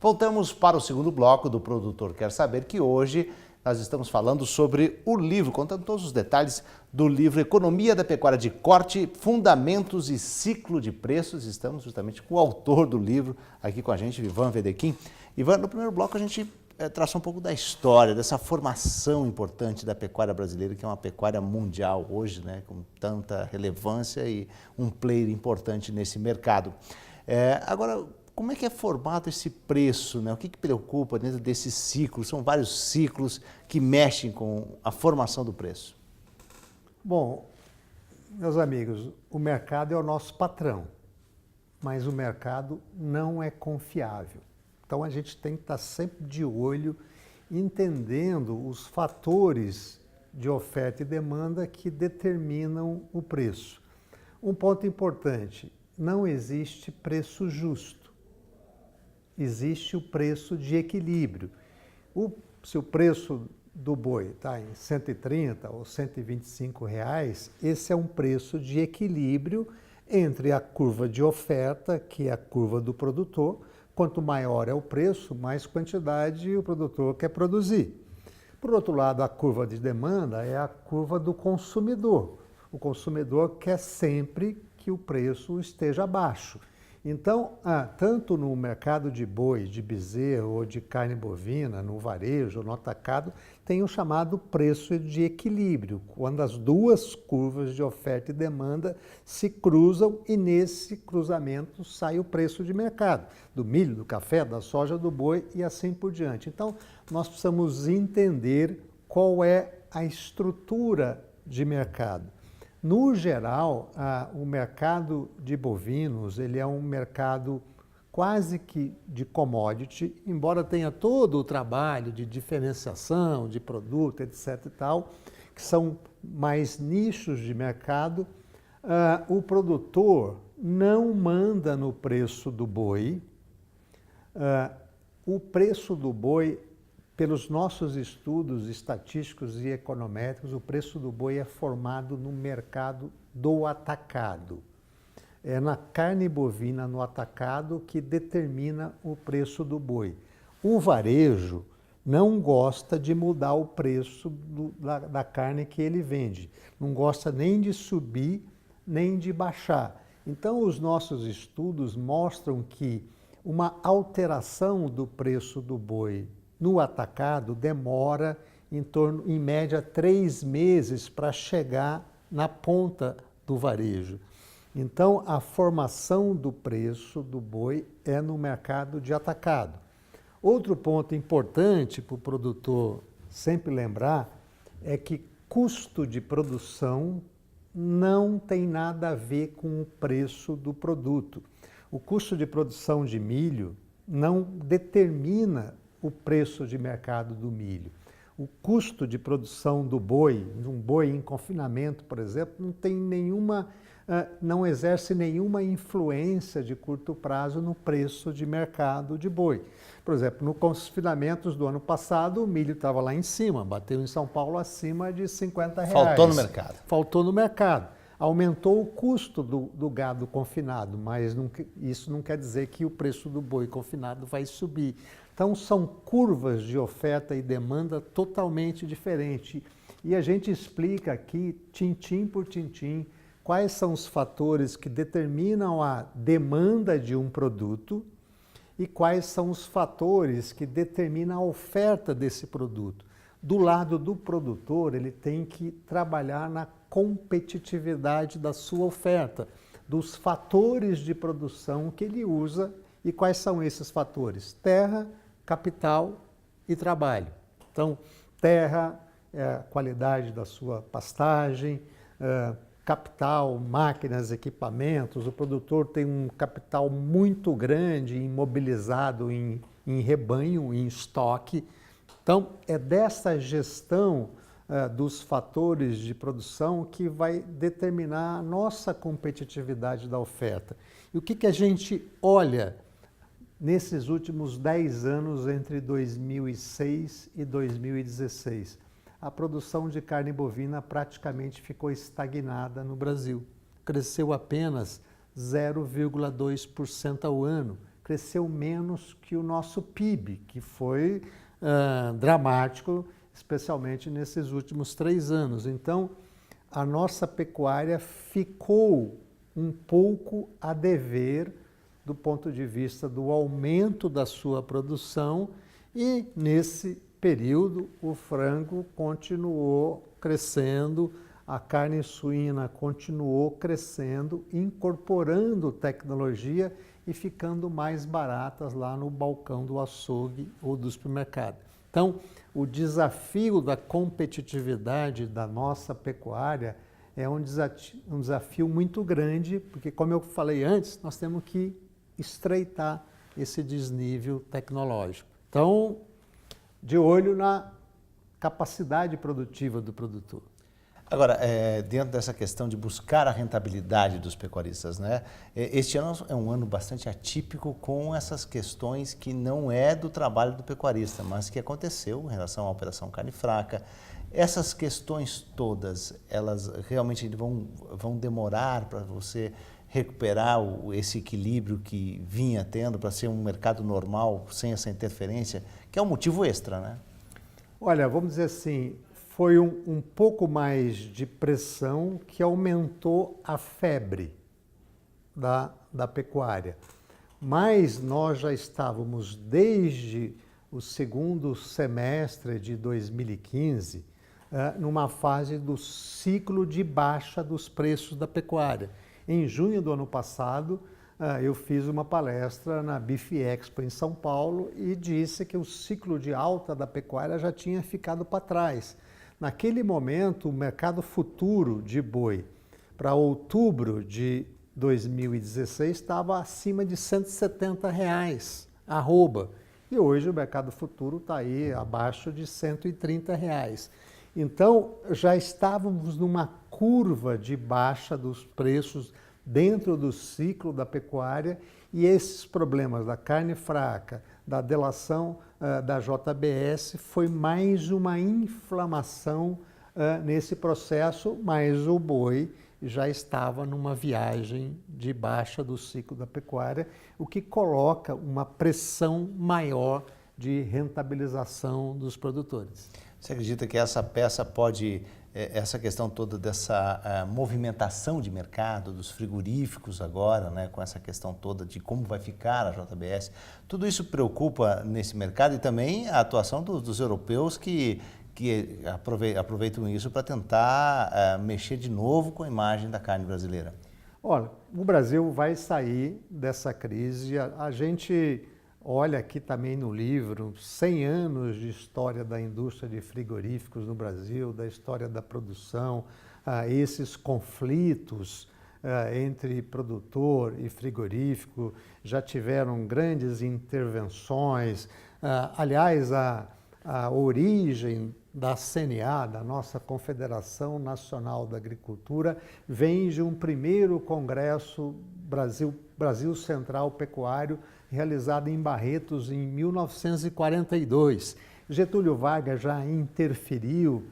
Voltamos para o segundo bloco do Produtor Quer Saber, que hoje nós estamos falando sobre o livro, contando todos os detalhes do livro Economia da Pecuária de Corte, Fundamentos e Ciclo de Preços. Estamos justamente com o autor do livro aqui com a gente, Ivan Wedekind. Ivan, no primeiro bloco a gente traça um pouco da história, dessa formação importante da pecuária brasileira, que é uma pecuária mundial hoje, né, com tanta relevância e um player importante nesse mercado. Agora, como é que é formado esse preço, né? O que preocupa dentro desses ciclos? São vários ciclos que mexem com a formação do preço. Bom, meus amigos, o mercado é o nosso patrão, mas o mercado não é confiável. Então a gente tem que estar sempre de olho, entendendo os fatores de oferta e demanda que determinam o preço. Um ponto importante, não existe preço justo. Existe o preço de equilíbrio. Se o preço do boi está em 130 ou 125 reais, esse é um preço de equilíbrio entre a curva de oferta, que é a curva do produtor. Quanto maior é o preço, mais quantidade o produtor quer produzir. Por outro lado, a curva de demanda é a curva do consumidor. O consumidor quer sempre que o preço esteja baixo. Então, tanto no mercado de boi, de bezerro ou de carne bovina, no varejo, no atacado, tem o chamado preço de equilíbrio, quando as duas curvas de oferta e demanda se cruzam e nesse cruzamento sai o preço de mercado, do milho, do café, da soja, do boi e assim por diante. Então, nós precisamos entender qual é a estrutura de mercado. No geral, o mercado de bovinos, ele é um mercado quase que de commodity, embora tenha todo o trabalho de diferenciação, de produto, etc. e tal, que são mais nichos de mercado. O produtor não manda no preço do boi. O preço do boi, pelos nossos estudos estatísticos e econométricos, o preço do boi é formado no mercado do atacado. É na carne bovina no atacado que determina o preço do boi. O varejo não gosta de mudar o preço da carne que ele vende. Não gosta nem de subir, nem de baixar. Então, os nossos estudos mostram que uma alteração do preço do boi no atacado demora em média 3 meses para chegar na ponta do varejo. Então, a formação do preço do boi é no mercado de atacado. Outro ponto importante para o produtor sempre lembrar é que custo de produção não tem nada a ver com o preço do produto. O custo de produção de milho não determina o preço de mercado do milho. O custo de produção do boi, um boi em confinamento, por exemplo, não exerce nenhuma influência de curto prazo no preço de mercado de boi. Por exemplo, no confinamento do ano passado, o milho estava lá em cima, bateu em São Paulo acima de R$50. Faltou no mercado. Faltou no mercado. Aumentou o custo do gado confinado, mas isso não quer dizer que o preço do boi confinado vai subir. Então, são curvas de oferta e demanda totalmente diferentes. E a gente explica aqui, tintim por tintim, quais são os fatores que determinam a demanda de um produto e quais são os fatores que determinam a oferta desse produto. Do lado do produtor, ele tem que trabalhar na competitividade da sua oferta, dos fatores de produção que ele usa. E quais são esses fatores? Terra, capital e trabalho. Então, terra é a qualidade da sua pastagem, capital, máquinas, equipamentos. O produtor tem um capital muito grande imobilizado em rebanho, em estoque. Então, é dessa gestão dos fatores de produção que vai determinar a nossa competitividade da oferta. E o que a gente olha nesses últimos 10 anos, entre 2006 e 2016? A produção de carne bovina praticamente ficou estagnada no Brasil. Cresceu apenas 0,2% ao ano. cresceu menos que o nosso PIB, que foi dramático, especialmente nesses últimos 3 anos. Então, a nossa pecuária ficou um pouco a dever do ponto de vista do aumento da sua produção e, nesse período, o frango continuou crescendo, a carne suína continuou crescendo, incorporando tecnologia e ficando mais baratas lá no balcão do açougue ou do supermercado. Então, o desafio da competitividade da nossa pecuária é um desafio muito grande, porque, como eu falei antes, nós temos que estreitar esse desnível tecnológico. Então, de olho na capacidade produtiva do produtor. Agora, dentro dessa questão de buscar a rentabilidade dos pecuaristas, né? Este ano é um ano bastante atípico com essas questões que não é do trabalho do pecuarista, mas que aconteceu em relação à Operação Carne Fraca. Essas questões todas, elas realmente vão demorar para você recuperar esse equilíbrio que vinha tendo para ser um mercado normal, sem essa interferência, que é um motivo extra, né? Olha, vamos dizer assim, foi um pouco mais de pressão que aumentou a febre da pecuária. Mas nós já estávamos desde o segundo semestre de 2015 numa fase do ciclo de baixa dos preços da pecuária. Em junho do ano passado, eu fiz uma palestra na Beef Expo em São Paulo e disse que o ciclo de alta da pecuária já tinha ficado para trás. Naquele momento, o mercado futuro de boi para outubro de 2016 estava acima de R$ 170 arroba. E hoje o mercado futuro está aí abaixo de R$ 130. Então, já estávamos numa curva de baixa dos preços dentro do ciclo da pecuária e esses problemas da carne fraca, da delação da JBS, foi mais uma inflamação nesse processo, mas o boi já estava numa viagem de baixa do ciclo da pecuária, o que coloca uma pressão maior de rentabilização dos produtores. Você acredita que essa peça pode, essa questão toda dessa movimentação de mercado, dos frigoríficos agora, né, com essa questão toda de como vai ficar a JBS, tudo isso preocupa nesse mercado e também a atuação dos europeus que aproveitam isso para tentar mexer de novo com a imagem da carne brasileira? Olha, o Brasil vai sair dessa crise. A gente olha aqui também no livro 100 anos de história da indústria de frigoríficos no Brasil, da história da produção, esses conflitos entre produtor e frigorífico, já tiveram grandes intervenções. Aliás, a origem da CNA, da nossa Confederação Nacional da Agricultura, vem de um primeiro congresso Brasil Central Pecuário, realizado em Barretos em 1942. Getúlio Vargas já interferiu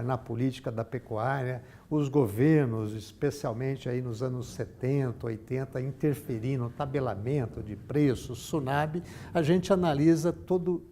na política da pecuária, os governos, especialmente aí nos anos 70, 80, interferindo no tabelamento de preços, SUNAB. A gente analisa tudo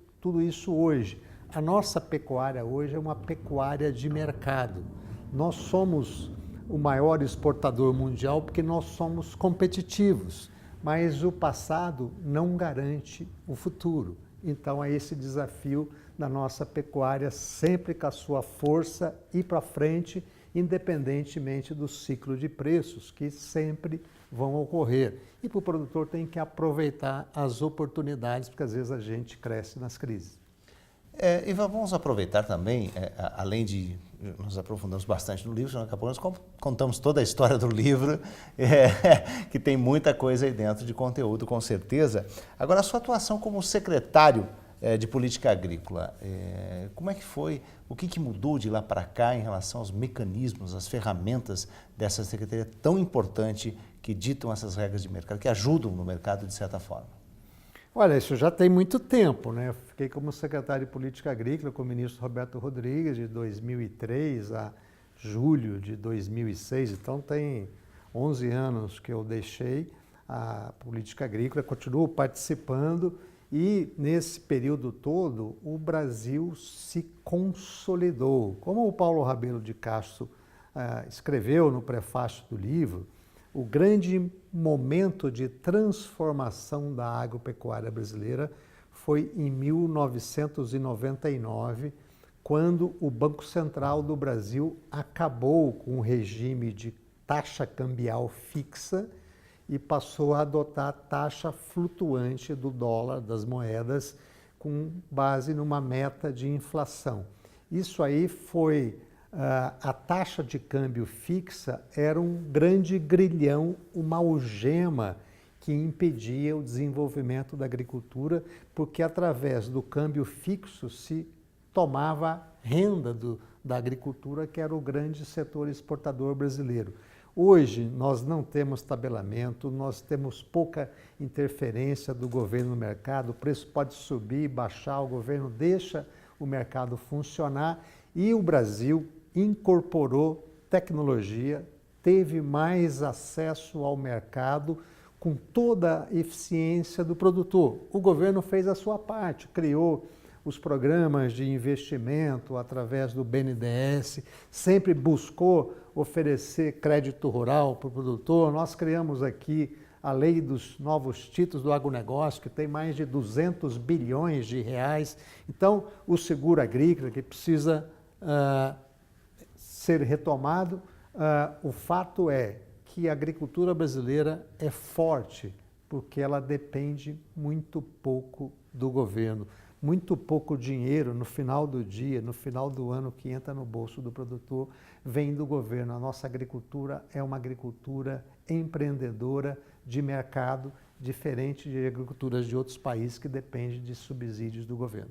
isso hoje. A nossa pecuária hoje é uma pecuária de mercado. Nós somos o maior exportador mundial porque nós somos competitivos, mas o passado não garante o futuro. Então é esse desafio da nossa pecuária, sempre com a sua força ir para frente, independentemente do ciclo de preços que sempre vão ocorrer. E para o produtor tem que aproveitar as oportunidades, porque às vezes a gente cresce nas crises. E vamos aproveitar também, além de nos aprofundamos bastante no livro, daqui a pouco nós contamos toda a história do livro, que tem muita coisa aí dentro de conteúdo, com certeza. Agora, a sua atuação como secretário de Política Agrícola, como é que foi, o que mudou de lá para cá em relação aos mecanismos, às ferramentas dessa secretaria tão importante que ditam essas regras de mercado, que ajudam no mercado de certa forma? Olha, isso já tem muito tempo, né? Eu fiquei como secretário de Política Agrícola com o ministro Roberto Rodrigues de 2003 a julho de 2006, então tem 11 anos que eu deixei. a política agrícola, continuo participando e, nesse período todo, o Brasil se consolidou. Como o Paulo Rabelo de Castro escreveu no prefácio do livro, o grande momento de transformação da agropecuária brasileira foi em 1999, quando o Banco Central do Brasil acabou com o regime de taxa cambial fixa e passou a adotar a taxa flutuante do dólar, das moedas, com base numa meta de inflação. Isso aí foi, a taxa de câmbio fixa era um grande grilhão, uma algema que impedia o desenvolvimento da agricultura, porque através do câmbio fixo se tomava renda da agricultura, que era o grande setor exportador brasileiro. Hoje nós não temos tabelamento, nós temos pouca interferência do governo no mercado, o preço pode subir e baixar, o governo deixa o mercado funcionar e o Brasil incorporou tecnologia, teve mais acesso ao mercado com toda a eficiência do produtor. O governo fez a sua parte, criou os programas de investimento através do BNDES, sempre buscou oferecer crédito rural para o produtor. Nós criamos aqui a lei dos novos títulos do agronegócio, que tem mais de 200 bilhões de reais. Então, o seguro agrícola, que precisa ser retomado, o fato é que a agricultura brasileira é forte, porque ela depende muito pouco do governo. Muito pouco dinheiro no final do dia, no final do ano, que entra no bolso do produtor, vem do governo. A nossa agricultura é uma agricultura empreendedora de mercado, diferente de agriculturas de outros países que dependem de subsídios do governo.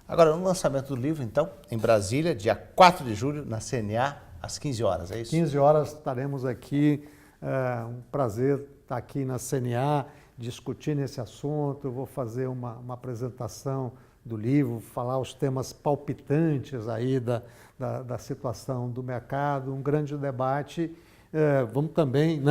Agora, no lançamento do livro, então, em Brasília, dia 4 de julho, na CNA, às 15 horas, é isso? 15 horas estaremos aqui, um prazer estar aqui na CNA, discutindo esse assunto. Eu vou fazer uma apresentação do livro, falar os temas palpitantes aí da situação do mercado, um grande debate. Vamos também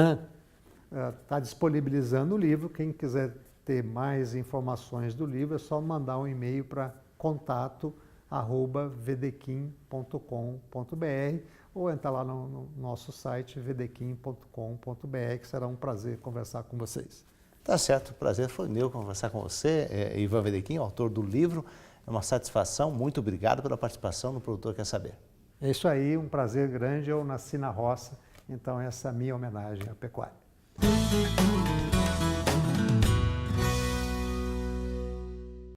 tá disponibilizando o livro. Quem quiser ter mais informações do livro, é só mandar um e-mail para contato@vdquim.com.br ou entrar lá no nosso site vdquim.com.br, que será um prazer conversar com vocês. Tá certo, o prazer foi meu conversar com você, Ivan Wedekind, autor do livro. É uma satisfação, muito obrigado pela participação no Produtor Quer Saber. É isso aí, um prazer grande. Eu nasci na roça, então essa é a minha homenagem à pecuária.